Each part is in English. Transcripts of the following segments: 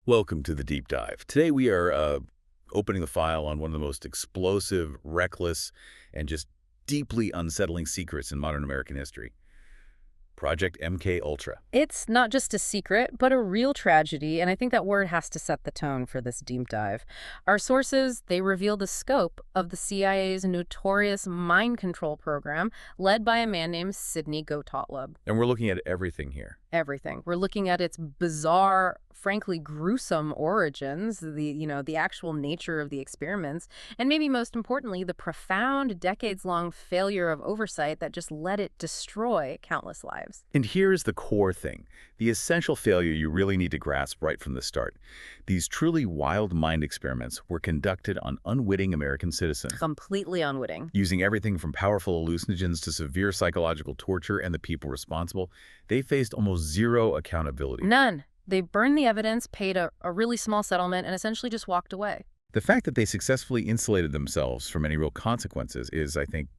Welcome to the deep dive. Today we are opening the file on one of the most explosive, reckless, and just deeply unsettling secrets in modern American history. Project MK Ultra. It's not just a secret, but a real tragedy, and I think that word has to set the tone for this deep dive. Our sources, they reveal the scope of the CIA's notorious mind control program led by a man named Sidney Gotautle. And we're looking at everything here. Everything. We're looking at its bizarre, frankly gruesome origins, the actual nature of the experiments, and maybe most importantly, the profound decades-long failure of oversight that just let it destroy countless lives. And here's the core thing, the essential failure you really need to grasp right from the start. These truly wild mind experiments were conducted on unwitting American citizens. Completely unwitting. Using everything from powerful hallucinogens to severe psychological torture, and the people responsible, they faced almost zero accountability. None. They burned the evidence, paid a really small settlement, and essentially just walked away. The fact that they successfully insulated themselves from any real consequences is, I think,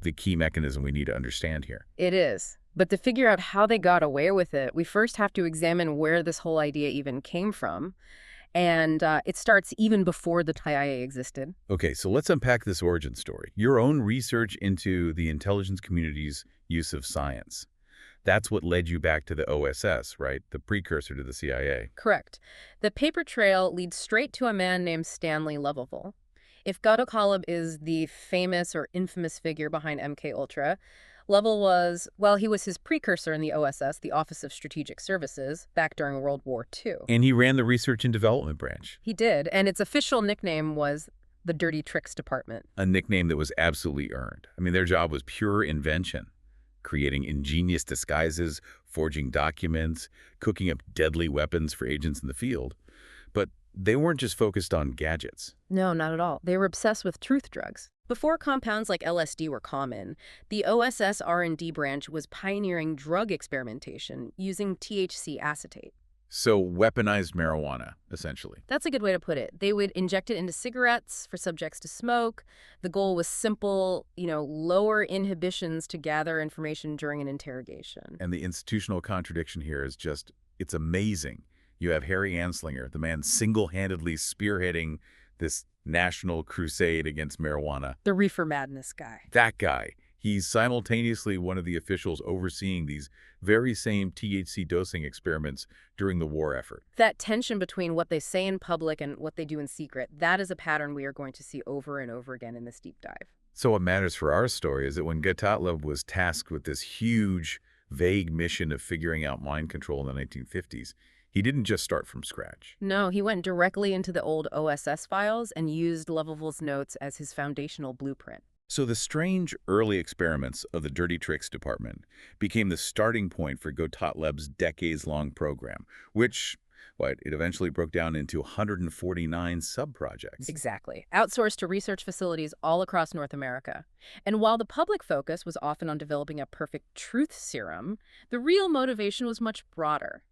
the key mechanism we need to understand here. It is. But to figure out how they got away with it, we first have to examine where this whole idea even came from. And it starts even before the CIA existed. Okay, so let's unpack this origin story. Your own research into the intelligence community's use of science. That's what led you back to the OSS, right? The precursor to the CIA. Correct. The paper trail leads straight to a man named Stanley Lovell. If Gotautle is the famous or infamous figure behind MK Ultra, Lovell was, well, he was his precursor in the OSS, the Office of Strategic Services, back during World War II. And he ran the Research and Development branch. He did, and its official nickname was the Dirty Tricks Department. A nickname that was absolutely earned. I mean, their job was pure invention. Creating ingenious disguises, forging documents, cooking up deadly weapons for agents in the field. But they weren't just focused on gadgets. No, not at all. They were obsessed with truth drugs. Before compounds like LSD were common, the OSS R&D branch was pioneering drug experimentation using THC acetate. So weaponized marijuana, essentially. That's a good way to put it. They would inject it into cigarettes for subjects to smoke. The goal was simple, lower inhibitions to gather information during an interrogation. And the institutional contradiction here is just, it's amazing. You have Harry Anslinger, the man single-handedly spearheading this national crusade against marijuana. The reefer madness guy. That guy. He's simultaneously one of the officials overseeing these very same THC dosing experiments during the war effort. That tension between what they say in public and what they do in secret, that is a pattern we are going to see over and over again in this deep dive. So what matters for our story is that when Gotautle was tasked with this huge, vague mission of figuring out mind control in the 1950s, he didn't just start from scratch. No, he went directly into the old OSS files and used Lovell's notes as his foundational blueprint. So the strange early experiments of the Dirty Tricks Department became the starting point for Gotautle's decades-long program, which, it eventually broke down into 149 sub-projects. Exactly. Outsourced to research facilities all across North America. And while the public focus was often on developing a perfect truth serum, the real motivation was much broader.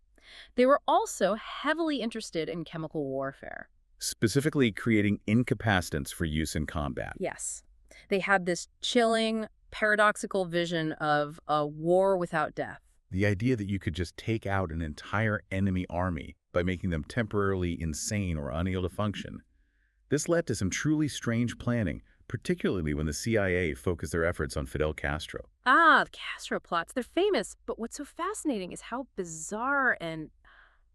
They were also heavily interested in chemical warfare. Specifically creating incapacitants for use in combat. Yes. They had this chilling, paradoxical vision of a war without death. The idea that you could just take out an entire enemy army by making them temporarily insane or unable to function. This led to some truly strange planning, particularly when the CIA focused their efforts on Fidel Castro. Ah, the Castro plots. They're famous, but what's so fascinating is how bizarre and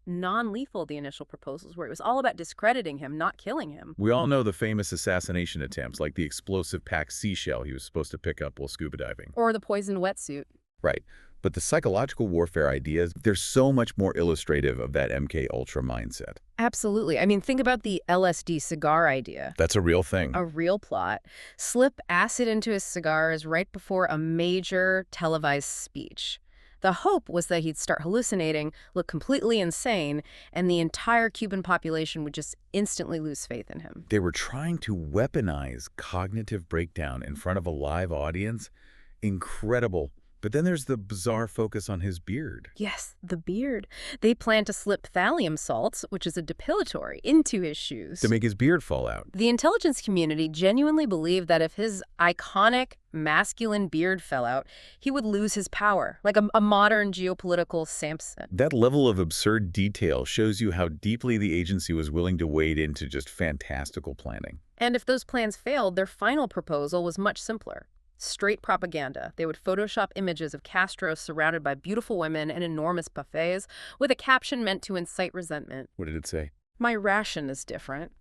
non-lethal the initial proposals were. It was all about discrediting him, not killing him. We all know the famous assassination attempts, like the explosive packed seashell he was supposed to pick up while scuba diving. Or the poison wetsuit. Right. But the psychological warfare ideas, they're so much more illustrative of that MK Ultra mindset. Absolutely. I mean, think about the LSD cigar idea. That's a real thing. A real plot. Slip acid into his cigars right before a major televised speech. The hope was that he'd start hallucinating, look completely insane, and the entire Cuban population would just instantly lose faith in him. They were trying to weaponize cognitive breakdown in front of a live audience. Incredible, But then there's the bizarre focus on his beard. Yes, the beard. They plan to slip thallium salts, which is a depilatory, into his shoes. To make his beard fall out. The intelligence community genuinely believed that if his iconic masculine beard fell out, he would lose his power, like a modern geopolitical Samson. That level of absurd detail shows you how deeply the agency was willing to wade into just fantastical planning. And if those plans failed, their final proposal was much simpler. Straight propaganda. They would Photoshop images of Castro surrounded by beautiful women and enormous buffets with a caption meant to incite resentment. What did it say? My ration is different.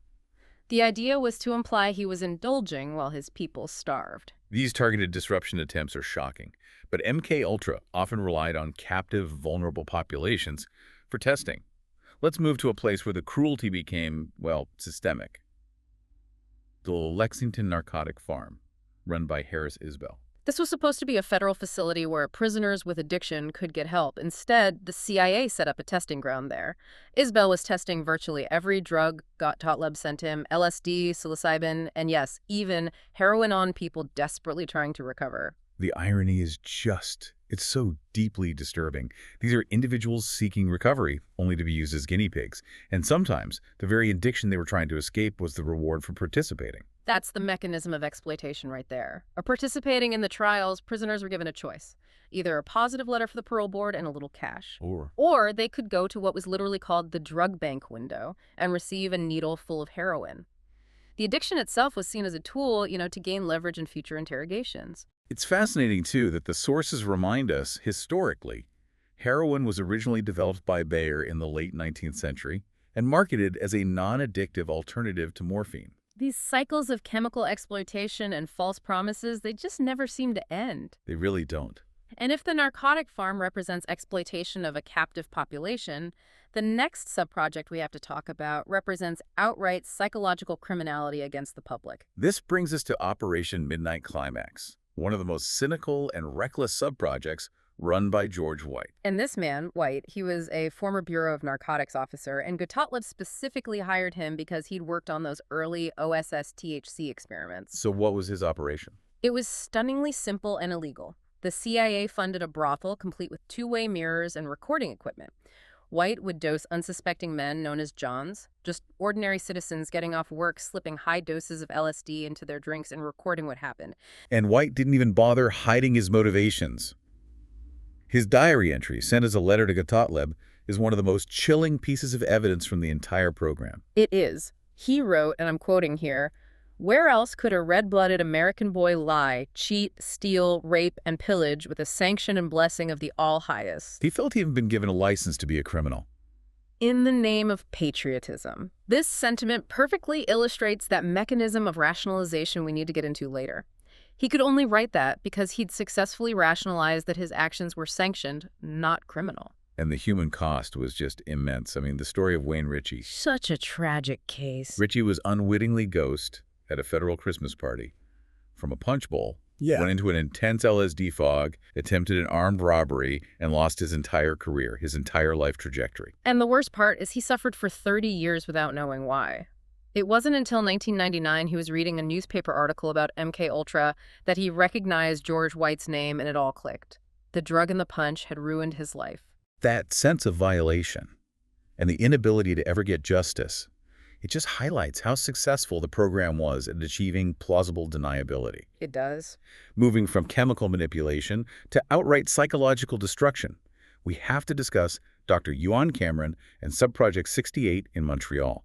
The idea was to imply he was indulging while his people starved. These targeted disruption attempts are shocking, but MKUltra often relied on captive, vulnerable populations for testing. Let's move to a place where the cruelty became, well, systemic. The Lexington Narcotic Farm, run by Harris Isbell. This was supposed to be a federal facility where prisoners with addiction could get help. Instead, the CIA set up a testing ground there. Isbell was testing virtually every drug Gotautle sent him, LSD, psilocybin, and yes, even heroin on people desperately trying to recover. The irony is it's so deeply disturbing. These are individuals seeking recovery, only to be used as guinea pigs. And sometimes, the very addiction they were trying to escape was the reward for participating. That's the mechanism of exploitation right there. Participating in the trials, prisoners were given a choice. Either a positive letter for the parole board and a little cash. Or they could go to what was literally called the drug bank window and receive a needle full of heroin. The addiction itself was seen as a tool, to gain leverage in future interrogations. It's fascinating, too, that the sources remind us, historically, heroin was originally developed by Bayer in the late 19th century and marketed as a non-addictive alternative to morphine. These cycles of chemical exploitation and false promises, they just never seem to end. They really don't. And if the narcotic farm represents exploitation of a captive population, the next subproject we have to talk about represents outright psychological criminality against the public. This brings us to Operation Midnight Climax, one of the most cynical and reckless subprojects run by George White. And this man, White, he was a former Bureau of Narcotics officer, and Gotautle specifically hired him because he'd worked on those early OSS THC experiments. So what was his operation? It was stunningly simple and illegal. The CIA funded a brothel complete with two-way mirrors and recording equipment. White would dose unsuspecting men known as Johns, just ordinary citizens getting off work, slipping high doses of LSD into their drinks and recording what happened. And White didn't even bother hiding his motivations. His diary entry, sent as a letter to Gotautle, is one of the most chilling pieces of evidence from the entire program. It is. He wrote, and I'm quoting here, "Where else could a red-blooded American boy lie, cheat, steal, rape, and pillage with the sanction and blessing of the All-Highest?" He felt he'd been given a license to be a criminal. In the name of patriotism. This sentiment perfectly illustrates that mechanism of rationalization we need to get into later. He could only write that because he'd successfully rationalized that his actions were sanctioned, not criminal. And the human cost was just immense. I mean, the story of Wayne Ritchie. Such a tragic case. Ritchie was unwittingly ghosted at a federal Christmas party from a punch bowl, went into an intense LSD fog, attempted an armed robbery, and lost his entire career, his entire life trajectory. And the worst part is he suffered for 30 years without knowing why. It wasn't until 1999 he was reading a newspaper article about MKUltra that he recognized George White's name and it all clicked. The drug and the punch had ruined his life. That sense of violation and the inability to ever get justice, it just highlights how successful the program was at achieving plausible deniability. It does. Moving from chemical manipulation to outright psychological destruction, we have to discuss Dr. Euan Cameron and Subproject 68 in Montreal.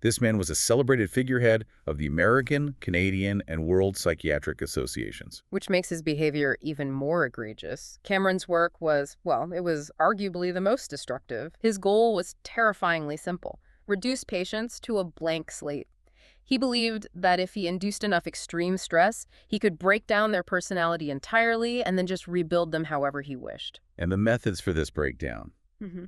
This man was a celebrated figurehead of the American, Canadian, and World Psychiatric Associations. Which makes his behavior even more egregious. Cameron's work was, well, it was arguably the most destructive. His goal was terrifyingly simple: reduce patients to a blank slate. He believed that if he induced enough extreme stress, he could break down their personality entirely and then just rebuild them however he wished. And the methods for this breakdown,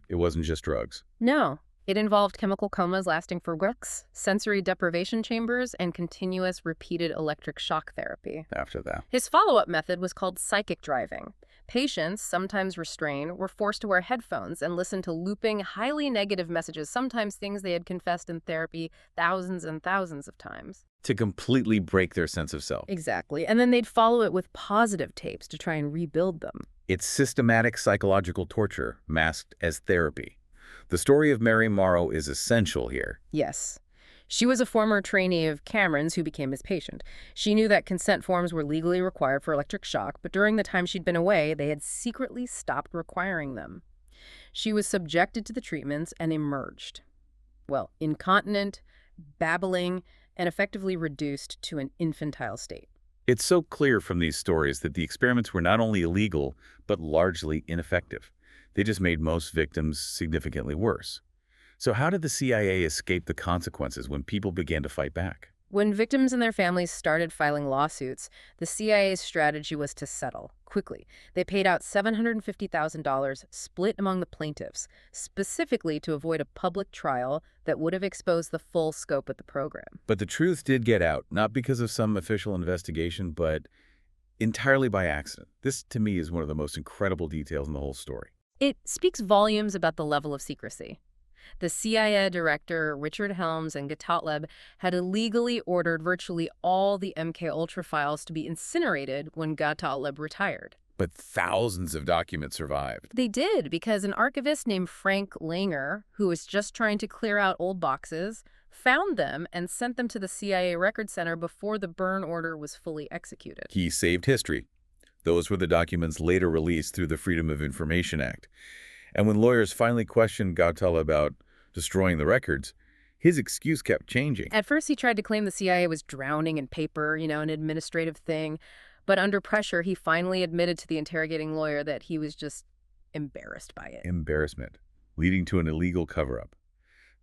it wasn't just drugs. No. It involved chemical comas lasting for weeks, sensory deprivation chambers, and continuous repeated electric shock therapy. After that, His follow-up method was called psychic driving. Patients, sometimes restrained, were forced to wear headphones and listen to looping, highly negative messages, sometimes things they had confessed in therapy thousands and thousands of times. To completely break their sense of self. Exactly. And then they'd follow it with positive tapes to try and rebuild them. It's systematic psychological torture masked as therapy. The story of Mary Morrow is essential here. Yes. She was a former trainee of Cameron's who became his patient. She knew that consent forms were legally required for electric shock, but during the time she'd been away, they had secretly stopped requiring them. She was subjected to the treatments and emerged. Well, incontinent, babbling, and effectively reduced to an infantile state. It's so clear from these stories that the experiments were not only illegal, but largely ineffective. They just made most victims significantly worse. So how did the CIA escape the consequences when people began to fight back? When victims and their families started filing lawsuits, the CIA's strategy was to settle quickly. They paid out $750,000 split among the plaintiffs, specifically to avoid a public trial that would have exposed the full scope of the program. But the truth did get out, not because of some official investigation, but entirely by accident. This, to me, is one of the most incredible details in the whole story. It speaks volumes about the level of secrecy. The CIA director, Richard Helms and Gotautle, had illegally ordered virtually all the MKUltra files to be incinerated when Gotautle retired. But thousands of documents survived. They did, because an archivist named Frank Langer, who was just trying to clear out old boxes, found them and sent them to the CIA Record Center before the burn order was fully executed. He saved history. Those were the documents later released through the Freedom of Information Act. And when lawyers finally questioned Gotautle about destroying the records, his excuse kept changing. At first, he tried to claim the CIA was drowning in paper, an administrative thing. But under pressure, he finally admitted to the interrogating lawyer that he was just embarrassed by it. Embarrassment, leading to an illegal cover-up.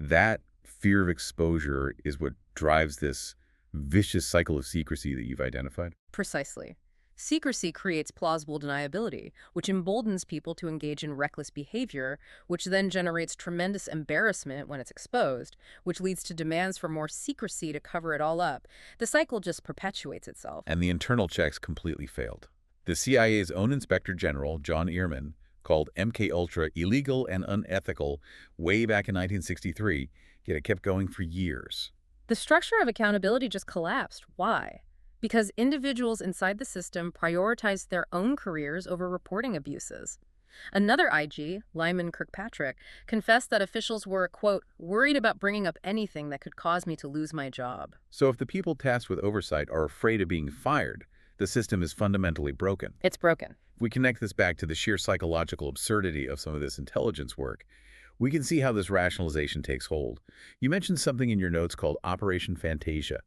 That fear of exposure is what drives this vicious cycle of secrecy that you've identified. Precisely. Secrecy creates plausible deniability, which emboldens people to engage in reckless behavior, which then generates tremendous embarrassment when it's exposed, which leads to demands for more secrecy to cover it all up. The cycle just perpetuates itself. And the internal checks completely failed. The CIA's own Inspector General, John Ehrman, called MKUltra illegal and unethical way back in 1963, yet it kept going for years. The structure of accountability just collapsed. Why? Because individuals inside the system prioritized their own careers over reporting abuses. Another IG, Lyman Kirkpatrick, confessed that officials were, quote, worried about bringing up anything that could cause me to lose my job. So if the people tasked with oversight are afraid of being fired, the system is fundamentally broken. It's broken. If we connect this back to the sheer psychological absurdity of some of this intelligence work, we can see how this rationalization takes hold. You mentioned something in your notes called Operation Fantasia.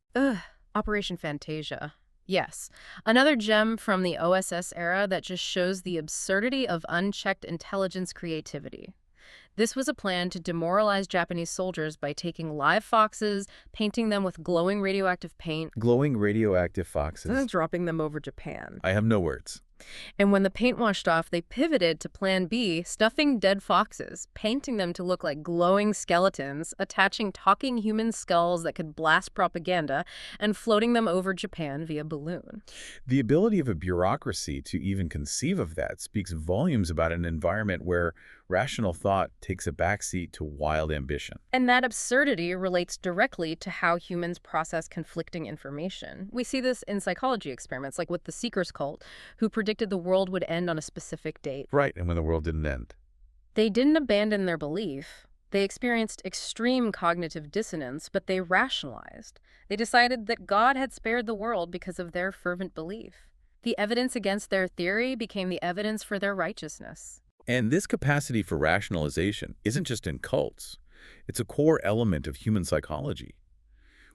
Operation Fantasia. Yes. Another gem from the OSS era that just shows the absurdity of unchecked intelligence creativity. This was a plan to demoralize Japanese soldiers by taking live foxes, painting them with glowing radioactive paint. Glowing radioactive foxes. And dropping them over Japan. I have no words. And when the paint washed off, they pivoted to Plan B, stuffing dead foxes, painting them to look like glowing skeletons, attaching talking human skulls that could blast propaganda, and floating them over Japan via balloon. The ability of a bureaucracy to even conceive of that speaks volumes about an environment where rational thought takes a backseat to wild ambition. And that absurdity relates directly to how humans process conflicting information. We see this in psychology experiments, like with the Seekers cult, who predicted the world would end on a specific date. Right, and when the world didn't end. They didn't abandon their belief. They experienced extreme cognitive dissonance, but they rationalized. They decided that God had spared the world because of their fervent belief. The evidence against their theory became the evidence for their righteousness. And this capacity for rationalization isn't just in cults. It's a core element of human psychology.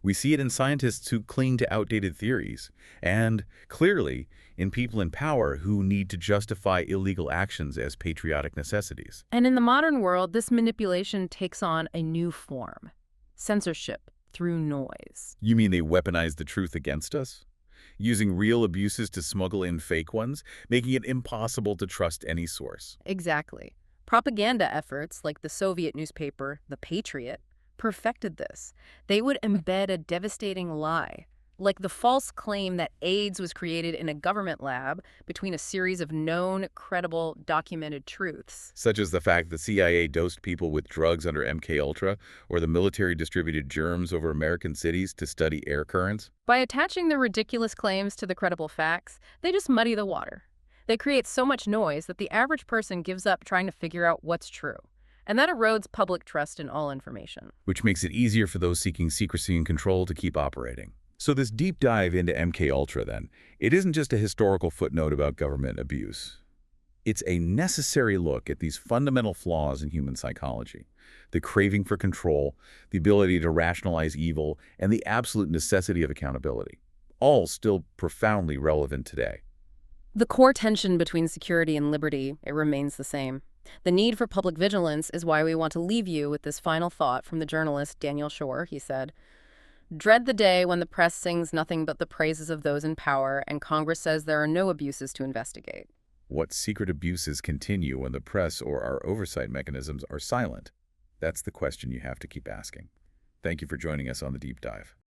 We see it in scientists who cling to outdated theories, and, clearly, in people in power who need to justify illegal actions as patriotic necessities. And in the modern world, this manipulation takes on a new form: censorship through noise. You mean they weaponize the truth against us? Using real abuses to smuggle in fake ones, making it impossible to trust any source. Exactly. Propaganda efforts, like the Soviet newspaper, The Patriot, perfected this. They would embed a devastating lie, Like the false claim that AIDS was created in a government lab between a series of known, credible, documented truths. Such as the fact the CIA dosed people with drugs under MKUltra, or the military distributed germs over American cities to study air currents. By attaching the ridiculous claims to the credible facts, they just muddy the water. They create so much noise that the average person gives up trying to figure out what's true. And that erodes public trust in all information. Which makes it easier for those seeking secrecy and control to keep operating. So this deep dive into MKUltra, then, it isn't just a historical footnote about government abuse. It's a necessary look at these fundamental flaws in human psychology: the craving for control, the ability to rationalize evil, and the absolute necessity of accountability, all still profoundly relevant today. The core tension between security and liberty, it remains the same. The need for public vigilance is why we want to leave you with this final thought from the journalist Daniel Shore. He said, "Dread the day when the press sings nothing but the praises of those in power and Congress says there are no abuses to investigate." What secret abuses continue when the press or our oversight mechanisms are silent? That's the question you have to keep asking. Thank you for joining us on the deep dive.